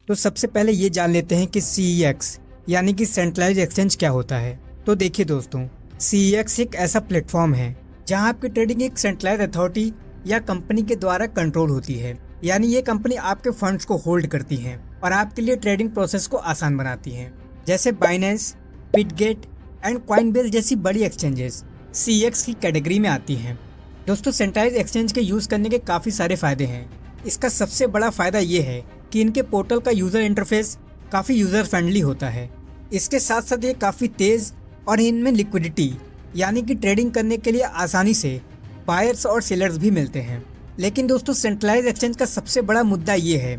तो सबसे पहले ये जान लेते हैं कि CEX यानी कि सेंट्रलाइज एक्सचेंज क्या होता है। तो देखिए दोस्तों, CEX एक ऐसा प्लेटफॉर्म है जहां आपकी ट्रेडिंग एक सेंट्रलाइज अथॉरिटी या कंपनी के द्वारा कंट्रोल होती है। यानी ये कंपनी आपके फंड्स को होल्ड करती है और आपके लिए ट्रेडिंग प्रोसेस को आसान बनाती है। जैसे बाइनेंस, बिटगेट एंड कॉइनबेस जैसी बड़ी एक्सचेंजेस CEX की कैटेगरी में आती हैं। दोस्तों, सेंट्रलाइज एक्सचेंज के यूज़ करने के काफ़ी सारे फ़ायदे हैं। इसका सबसे बड़ा फ़ायदा ये है कि इनके पोर्टल का यूज़र इंटरफेस काफ़ी यूज़र फ्रेंडली होता है। इसके साथ साथ ये काफ़ी तेज़ और इनमें लिक्विडिटी यानी कि ट्रेडिंग करने के लिए आसानी से बायर्स और सेलर्स भी मिलते हैं। लेकिन दोस्तों, सेंट्रलाइज एक्सचेंज का सबसे बड़ा मुद्दा ये है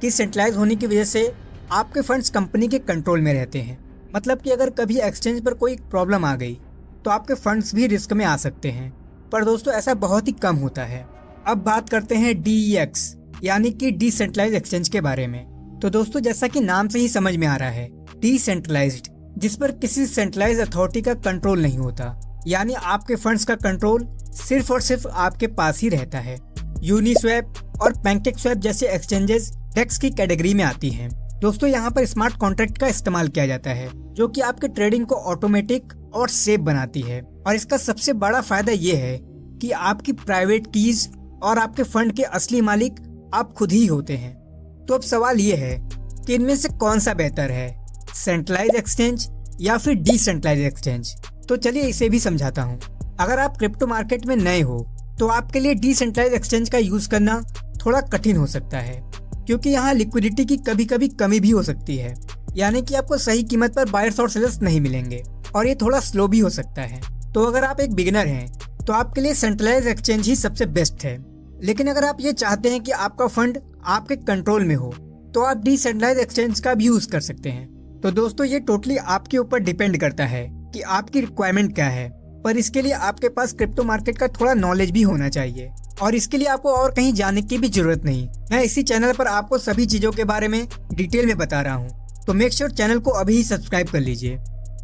कि सेंट्रलाइज होने की वजह से आपके फंड्स कंपनी के कंट्रोल में रहते हैं। मतलब कि अगर कभी एक्सचेंज पर कोई प्रॉब्लम आ गई तो आपके फंड्स भी रिस्क में आ सकते हैं। पर दोस्तों, ऐसा बहुत ही कम होता है। अब बात करते हैं DEX यानी कि डिसेंट्रलाइज एक्सचेंज के बारे में। तो दोस्तों, जैसा कि नाम से ही समझ में आ रहा है, डिसेंट्रलाइज्ड, जिस पर किसी सेंट्रलाइज अथॉरिटी का कंट्रोल नहीं होता। यानी आपके फंड्स का कंट्रोल सिर्फ और सिर्फ आपके पास ही रहता है। यूनिस्वैप और पैनकेकस्वैप जैसे एक्सचेंजेस डेक्स की कैटेगरी में आती हैं। दोस्तों, यहाँ पर स्मार्ट कॉन्ट्रैक्ट का इस्तेमाल किया जाता है जो कि आपके ट्रेडिंग को ऑटोमेटिक और सेफ बनाती है। और इसका सबसे बड़ा फायदा ये है कि आपकी प्राइवेट कीज और आपके फंड के असली मालिक आप खुद ही होते हैं। तो अब सवाल ये है कि इनमें से कौन सा बेहतर है, सेंट्रलाइज एक्सचेंज या फिर डिसेंट्रलाइज एक्सचेंज। तो चलिए इसे भी समझाता हूँ। अगर आप क्रिप्टो मार्केट में नए हो तो आपके लिए डिसेंट्रलाइज एक्सचेंज का यूज करना थोड़ा कठिन हो सकता है, क्योंकि यहाँ लिक्विडिटी की कभी कभी कमी भी हो सकती है। यानी कि आपको सही कीमत पर बायर्स और सेलर्स नहीं मिलेंगे और ये थोड़ा स्लो भी हो सकता है। तो अगर आप एक बिगिनर हैं तो आपके लिए सेंट्रलाइज एक्सचेंज ही सबसे बेस्ट है। लेकिन अगर आप ये चाहते हैं कि आपका फंड आपके कंट्रोल में हो तो आप डिसेंट्रलाइज एक्सचेंज का भी यूज कर सकते हैं। तो दोस्तों, ये टोटली आपके ऊपर डिपेंड करता है कि आपकी रिक्वायरमेंट क्या है। पर इसके लिए आपके पास क्रिप्टो मार्केट का थोड़ा नॉलेज भी होना चाहिए और इसके लिए आपको और कहीं जाने की भी जरूरत नहीं। मैं इसी चैनल पर आपको सभी चीजों के बारे में डिटेल में बता रहा हूँ। तो मेक श्योर चैनल को अभी ही सब्सक्राइब कर लीजिए।